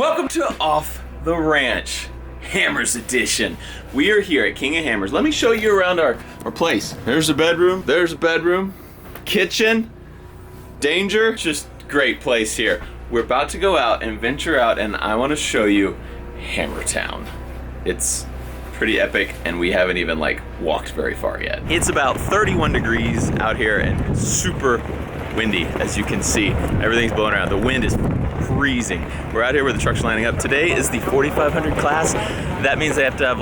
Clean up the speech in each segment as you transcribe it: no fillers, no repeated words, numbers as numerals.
Welcome to Off the Ranch, Hammers Edition. We are here at King of Hammers. Let me show you around our place. There's a bedroom, kitchen, danger, just great place here. We're about to go out and venture out, and I want to show you Hammertown. It's pretty epic, and we haven't even walked very far yet. It's about 31 degrees out here and super windy, as you can see. Everything's blowing around. The wind is freezing. We're out here where the truck's lining up. Today is the 4500 class. That means they have to have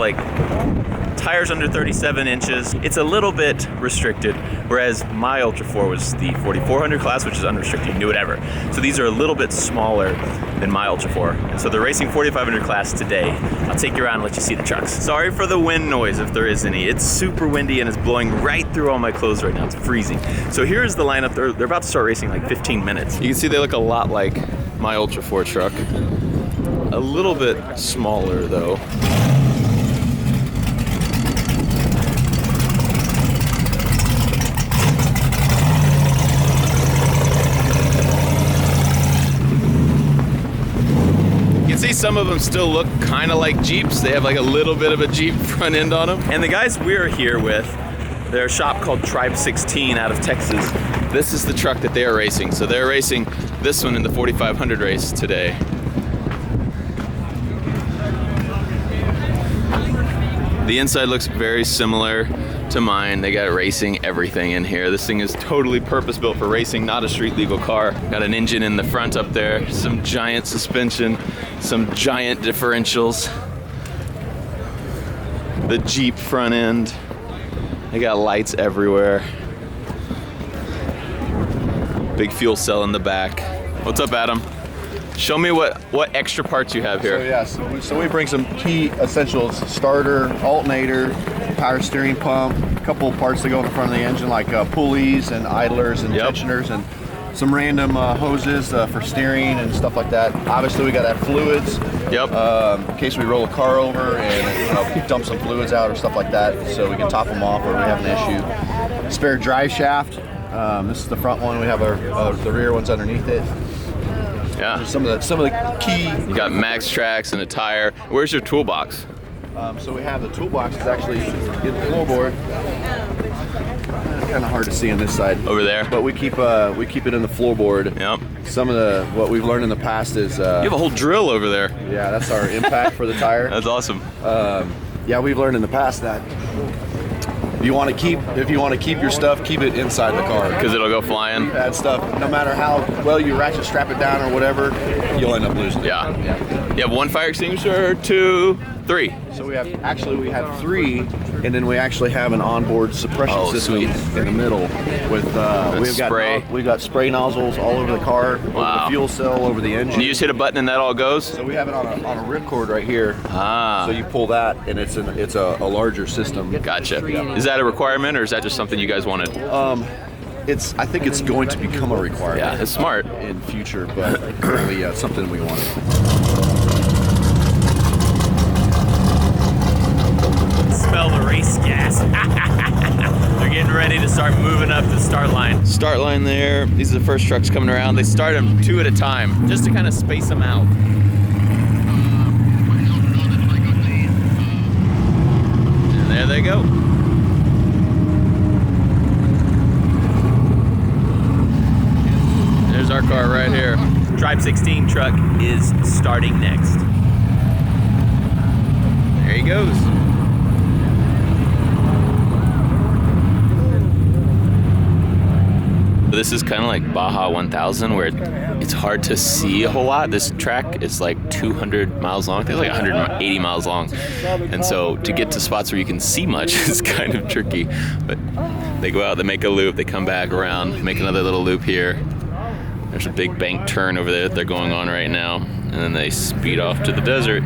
tires under 37 inches. It's a little bit restricted, whereas my Ultra 4 was the 4400 class, which is unrestricted. You can do whatever. So these are a little bit smaller than my Ultra 4. And so they're racing 4500 class today. I'll take you around and let you see the trucks. Sorry for the wind noise if there is any. It's super windy and it's blowing right through all my clothes right now. It's freezing. So here's the lineup. They're about to start racing 15 minutes. You can see they look a lot like my Ultra 4 truck. A little bit smaller though. See, some of them still look kind of like Jeeps. They have a little bit of a Jeep front end on them. And the guys we're here with, they're a shop called Tribe 16 out of Texas. This is the truck that they are racing. So they're racing this one in the 4500 race today. The inside looks very similar to mine. They got racing everything in here. This thing is totally purpose built for racing, not a street legal car. Got an engine in the front up there, some giant suspension, some giant differentials. The Jeep front end. They got lights everywhere. Big fuel cell in the back. What's up, Adam? Show me what extra parts you have here. So we bring some key essentials: starter, alternator, power steering pump, a couple of parts that go in the front of the engine, like pulleys and idlers and tensioners, and some random hoses for steering and stuff like that. Obviously, we got to have fluids. In case we roll a car over and dump some fluids out or stuff like that, so we can top them off or we have an issue. Spare drive shaft. This is the front one. We have the rear ones underneath it. Yeah. Some of the key. You got max tracks and a tire. Where's your toolbox? So we have the toolbox is actually in the floorboard. Kind of hard to see on this side. Over there. But we keep it in the floorboard. Yep. Some of what we've learned in the past is. You have a whole drill over there. Yeah, that's our impact for the tire. That's awesome. Yeah, we've learned in the past that if you want to keep your stuff, keep it inside the car because it'll go flying. Bad stuff. No matter how well you ratchet strap it down or whatever, you'll end up losing it. Yeah. You have one fire extinguisher, 2, 3. So we have 3, and then we actually have an onboard suppression system in the middle with we've got spray nozzles all over the car, over the fuel cell, over the engine. And you just hit a button and that all goes? So we have it on a ripcord right here. Ah. So you pull that, and it's a larger system. Gotcha. Yeah. Is that a requirement, or is that just something you guys wanted? I think it's going to become a requirement. Yeah, it's smart in future, but currently, it's something we wanted. Smell the race gas. They're getting ready to start moving up the start line. Start line there. These are the first trucks coming around. They start them 2 at a time, just to kind of space them out. And there they go. There's our car right here. Tribe 16 truck is starting next. There he goes. This is kind of like Baja 1000, where it's hard to see a whole lot. This track is 200 miles long. I think it's 180 miles long. And so to get to spots where you can see much is kind of tricky. But they go out, they make a loop, they come back around, make another little loop here. There's a big bank turn over there that they're going on right now. And then they speed off to the desert.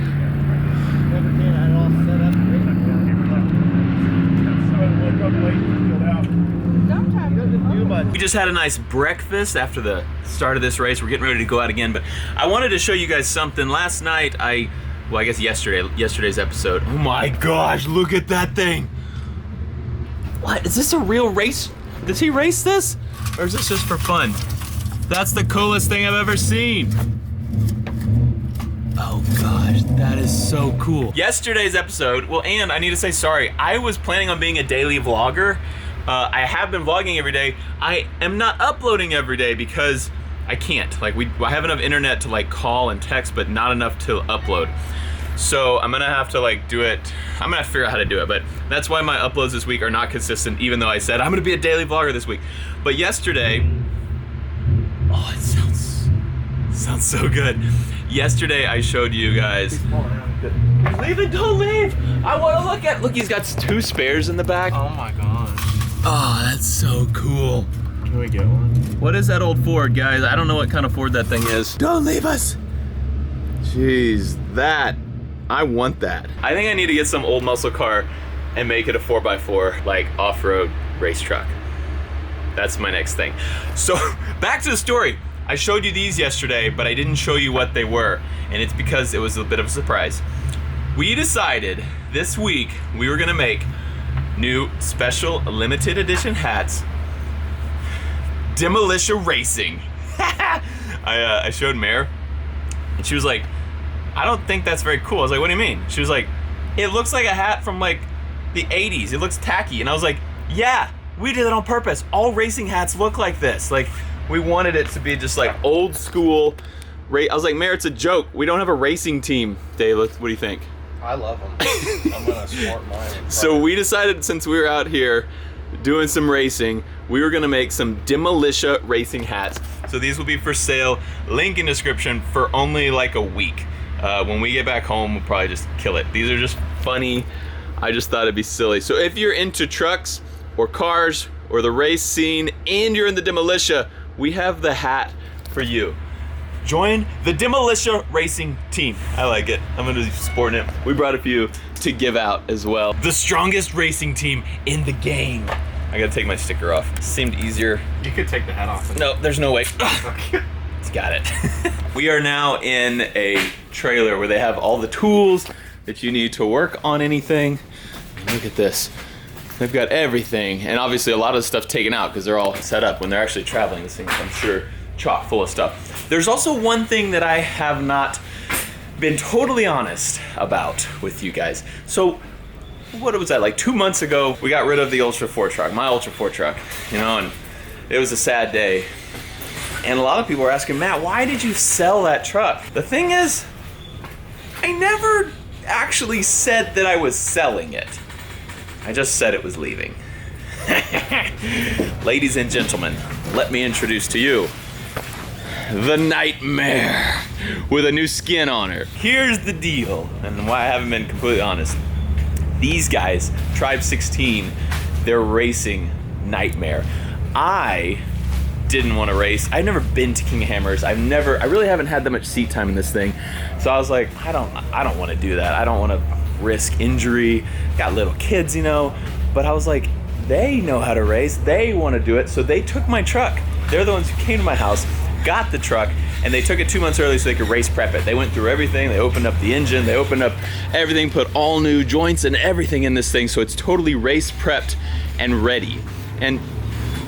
We just had a nice breakfast after the start of this race. We're getting ready to go out again, but I wanted to show you guys something. Last night, I guess yesterday's episode. Oh my gosh, look at that thing. What, is this a real race? Does he race this? Or is this just for fun? That's the coolest thing I've ever seen. Oh gosh, that is so cool. Yesterday's episode, well, and I need to say sorry. I was planning on being a daily vlogger. I have been vlogging every day. I am not uploading every day because I can't. Like, I have enough internet to like call and text, but not enough to upload. So I'm gonna have to like do it. I'm gonna have to figure out how to do it, but that's why my uploads this week are not consistent, even though I said I'm gonna be a daily vlogger this week. But yesterday, oh, it sounds so good. Yesterday I showed you guys. He's leaving, don't leave. I wanna look, he's got 2 spares in the back. Oh my gosh. Oh, that's so cool. Can we get one? What is that old Ford, guys? I don't know what kind of Ford that thing is. Don't leave us. Jeez, I want that. I think I need to get some old muscle car and make it a 4x4, like off-road race truck. That's my next thing. So back to the story. I showed you these yesterday, but I didn't show you what they were, and it's because it was a bit of a surprise. We decided this week we were gonna make new special limited edition hats, Demolition Racing. I showed Mare, and she was like, I don't think that's very cool. I was like, what do you mean? She was like, it looks like a hat from like the 80s. It looks tacky. And I was like, yeah, we did it on purpose. All racing hats look like this. Like, we wanted it to be just like old school. I was like, Mare, it's a joke. We don't have a racing team. Dave, what do you think? I love them. I'm gonna smart mine. So we decided, since we were out here doing some racing, we were gonna make some Demolition Racing hats. So these will be for sale. Link in description for only like a week. When we get back home, we'll probably just kill it. These are just funny. I just thought it'd be silly. So if you're into trucks or cars or the race scene and you're in the Demolition, we have the hat for you. Join the Demolition Racing team. I like it. I'm gonna be sporting it. We brought a few to give out as well. The strongest racing team in the game. I gotta take my sticker off. Seemed easier. You could take the hat off. No, there's no way. It's got it. We are now in a trailer where they have all the tools that you need to work on anything. Look at this. They've got everything, and obviously a lot of the stuff taken out because they're all set up when they're actually traveling. This thing, I'm sure, chock full of stuff. There's also one thing that I have not been totally honest about with you guys. So, what was that, like 2 months ago, we got rid of the Ultra 4 truck, my Ultra 4 truck, you know, and it was a sad day. And a lot of people were asking, Matt, why did you sell that truck? The thing is, I never actually said that I was selling it. I just said it was leaving. Ladies and gentlemen, let me introduce to you the Nightmare with a new skin on her. Here's the deal, and why I haven't been completely honest. These guys, Tribe 16, they're racing Nightmare. I didn't want to race. I've never been to King of Hammers. I really haven't had that much seat time in this thing. So I was like, I don't want to do that. I don't want to risk injury. Got little kids, you know. But I was like, they know how to race. They want to do it. So they took my truck. They're the ones who came to my house, got the truck, and they took it 2 months early so they could race prep it. They went through everything. They opened up the engine. They opened up everything, put all new joints and everything in this thing. So it's totally race prepped and ready. And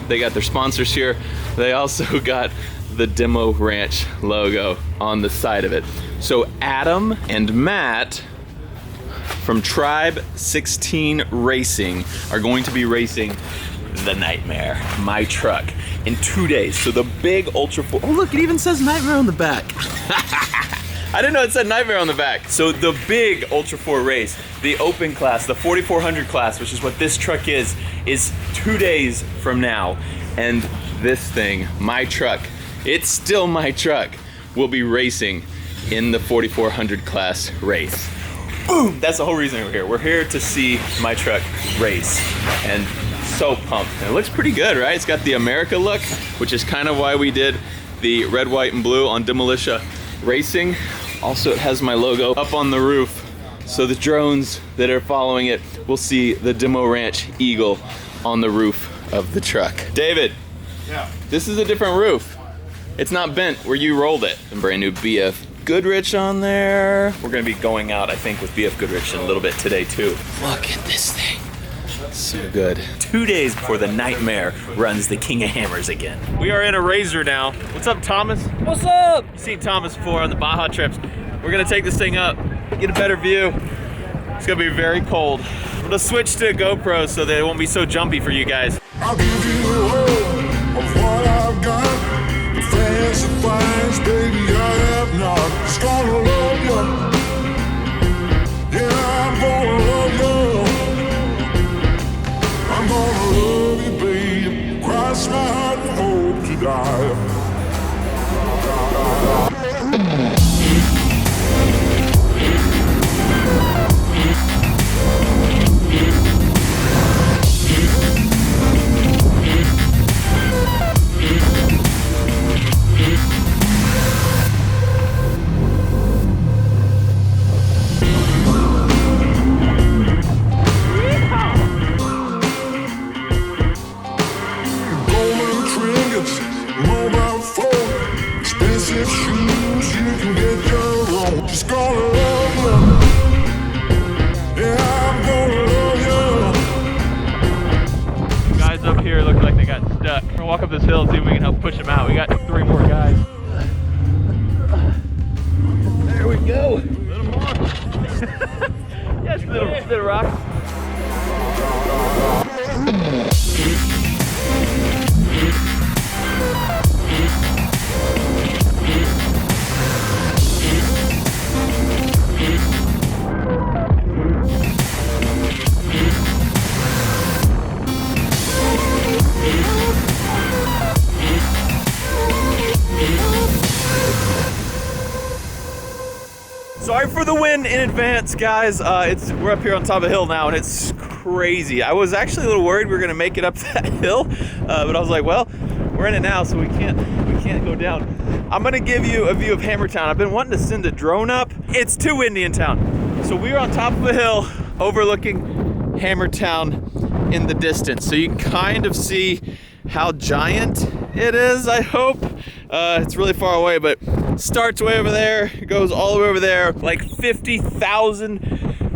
they got their sponsors here. They also got the Demo Ranch logo on the side of it. So Adam and Matt from Tribe 16 Racing are going to be racing the Nightmare, my truck, in 2 days. So the big Ultra 4, oh look, it even says Nightmare on the back. I didn't know it said Nightmare on the back. So the big Ultra 4 race, the open class, the 4400 class, which is what this truck is 2 days from now. And this thing, my truck, it's still my truck, will be racing in the 4400 class race. Boom! That's the whole reason we're here. We're here to see my truck race. And so pumped. And it looks pretty good, right? It's got the America look, which is kind of why we did the red, white, and blue on Demolition Racing. Also, it has my logo up on the roof. So the drones that are following it will see the Demo Ranch Eagle on the roof of the truck. David, yeah. This is a different roof. It's not bent where you rolled it. And brand new BF Goodrich on there. We're gonna be going out, I think, with BF Goodrich in a little bit today too. Look at this thing. So good. 2 days before the Nightmare runs the King of Hammers again. We are in a Razor now. What's up, Thomas? What's up? You've seen Thomas before on the Baja trips. We're gonna take this thing up, get a better view. It's gonna be very cold. I'm gonna switch to a GoPro so that it won't be so jumpy for you guys. I'll give you all of what I've got. The fancy finds, baby, I have not. Just gonna love you. Yeah, I'm gonna love you. I'm gonna love you, baby. Cross my heart and hope to die. Golden trinkets, mobile phone, expensive shoes, you can get your own. Just gonna love you. Yeah, I'm gonna love you. Guys up here look like they got stuck. We're gonna walk up this hill and see if we can help push them out. We got 3 more guys. There we go. A little more. Yes, little rock. Sorry for the wind in advance, guys. We're up here on top of a hill now, and it's crazy. I was actually a little worried we were gonna make it up that hill, but I was like, well, we're in it now, so we can't go down. I'm gonna give you a view of Hammertown. I've been wanting to send a drone up. It's too windy in town, so we're on top of a hill overlooking Hammertown in the distance, so you can kind of see how giant it is. I hope it's really far away, but starts way over there, goes all the way over there. Like 50,000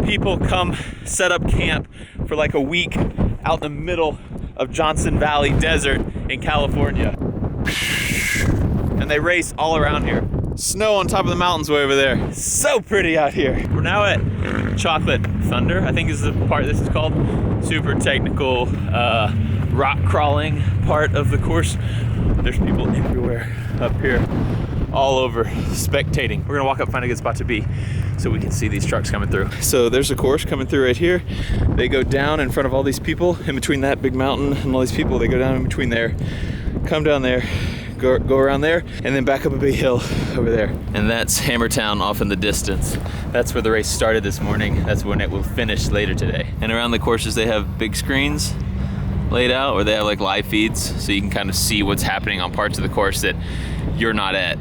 people come set up camp for like a week out in the middle of Johnson Valley Desert in California, and they race all around here. Snow on top of the mountains way over there. So pretty out here. We're now at Chocolate Thunder, I think is the part this is called. Super technical rock crawling part of the course. There's people everywhere up here, all over, spectating. We're gonna walk up, find a good spot to be so we can see these trucks coming through. So there's a course coming through right here. They go down in front of all these people, in between that big mountain and all these people. They go down in between there, come down there, go around there, and then back up a big hill over there. And that's Hammertown off in the distance. That's where the race started this morning. That's when it will finish later today. And around the courses, they have big screens laid out, or they have like live feeds, so you can kind of see what's happening on parts of the course that you're not at.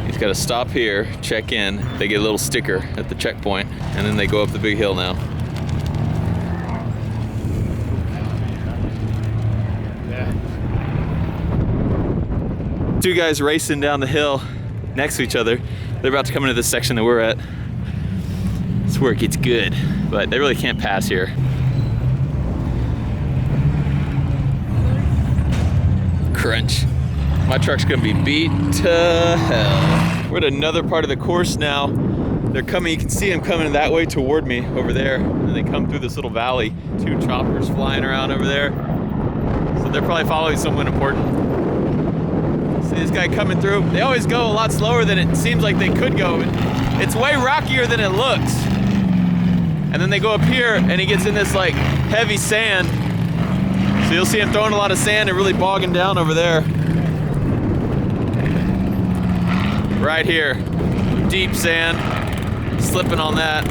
He's got to stop here, check in. They get a little sticker at the checkpoint, and then they go up the big hill now. Two guys racing down the hill next to each other. They're about to come into this section that we're at. It's where it gets good, but they really can't pass here. Crunch. My truck's gonna be beat to hell. We're at another part of the course now. They're coming, you can see them coming that way toward me over there. And they come through this little valley. 2 choppers flying around over there. So they're probably following someone important. See this guy coming through? They always go a lot slower than it seems like they could go. It's way rockier than it looks. And then they go up here and he gets in this like heavy sand. So you'll see him throwing a lot of sand and really bogging down over there. Right here, deep sand, slipping on that.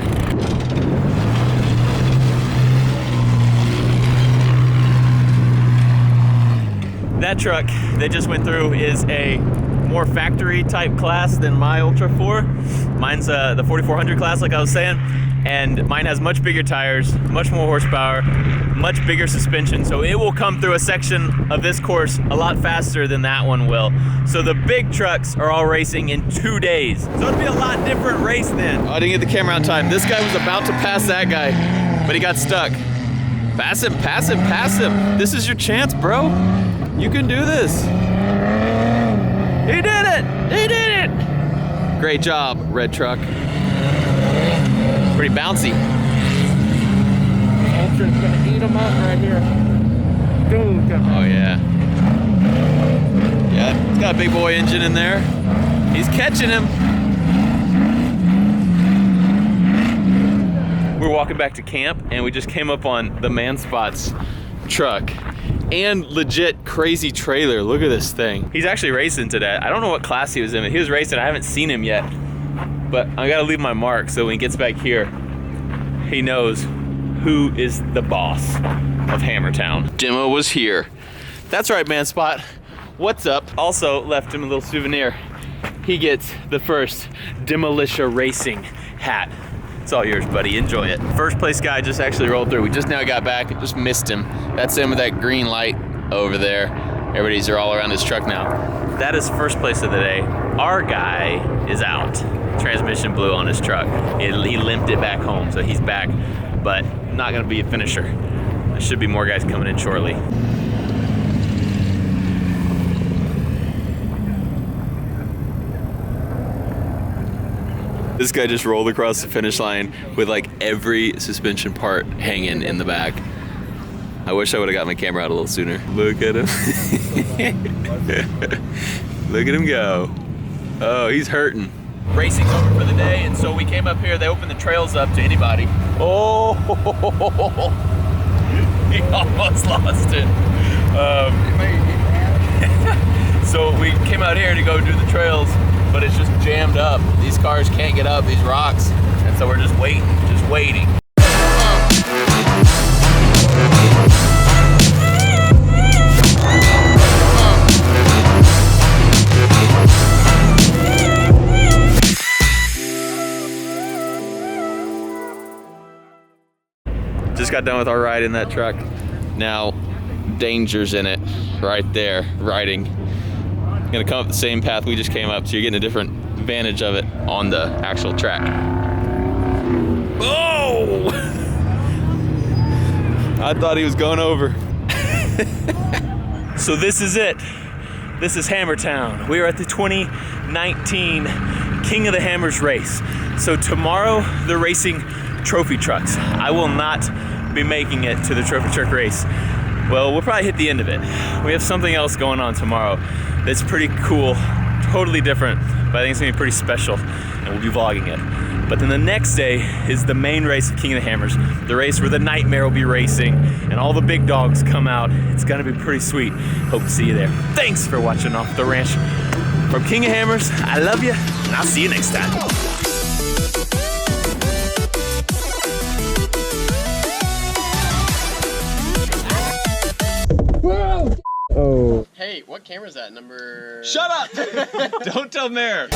That truck they just went through is a more factory type class than my Ultra 4. Mine's the 4400 class, like I was saying, and mine has much bigger tires, much more horsepower, much bigger suspension. So it will come through a section of this course a lot faster than that one will. So the big trucks are all racing in 2 days. So it'll be a lot different race then. Oh, I didn't get the camera on time. This guy was about to pass that guy, but he got stuck. Pass him, pass him, pass him. This is your chance, bro. You can do this. He did it! He did it! Great job, red truck. Pretty bouncy. Ultra's gonna eat him up right here. Dude, Oh yeah. Yeah, it's got a big boy engine in there. He's catching him. We're walking back to camp and we just came up on the Man Spot's truck. And legit crazy trailer. Look at this thing. He's actually racing today. I don't know what class he was in. He was racing. I haven't seen him yet. But I gotta leave my mark so when he gets back here, he knows who is the boss of Hammertown. Demo was here. That's right, Man Spot. What's up? Also left him a little souvenir. He gets the first Demolition Racing hat. It's all yours, buddy. Enjoy it. First place guy just actually rolled through. We just now got back. Just missed him. That's him with that green light over there. Everybody's all around his truck now. That is first place of the day. Our guy is out. Transmission blew on his truck. He limped it back home, so he's back, but not gonna be a finisher. There should be more guys coming in shortly. This guy just rolled across the finish line with like every suspension part hanging in the back. I wish I would have got my camera out a little sooner. Look at him. Look at him go. Oh, he's hurting. Racing's over for the day, and so we came up here. They opened the trails up to anybody. Oh, he almost lost it. So we came out here to go do the trails, but it's just jammed up. These cars can't get up these rocks, and so we're just waiting, just waiting. Just got done with our ride in that truck. Now, Danger's in it, right there, riding. Gonna come up the same path we just came up, so you're getting a different vantage of it on the actual track. Oh! I thought he was going over. So this is it. This is Hammertown. We are at the 2019 King of the Hammers race. So tomorrow, they're racing trophy trucks. I will not be making it to the trophy truck race. Well, we'll probably hit the end of it. We have something else going on tomorrow that's pretty cool, totally different, but I think it's gonna be pretty special, and we'll be vlogging it. But then the next day is the main race of King of the Hammers, the race where the Nightmare will be racing, and all the big dogs come out. It's gonna be pretty sweet. Hope to see you there. Thanks for watching Off the Ranch. From King of Hammers, I love you, and I'll see you next time. Oh. Hey, what camera is that? Number... Shut up! Don't tell Mayor.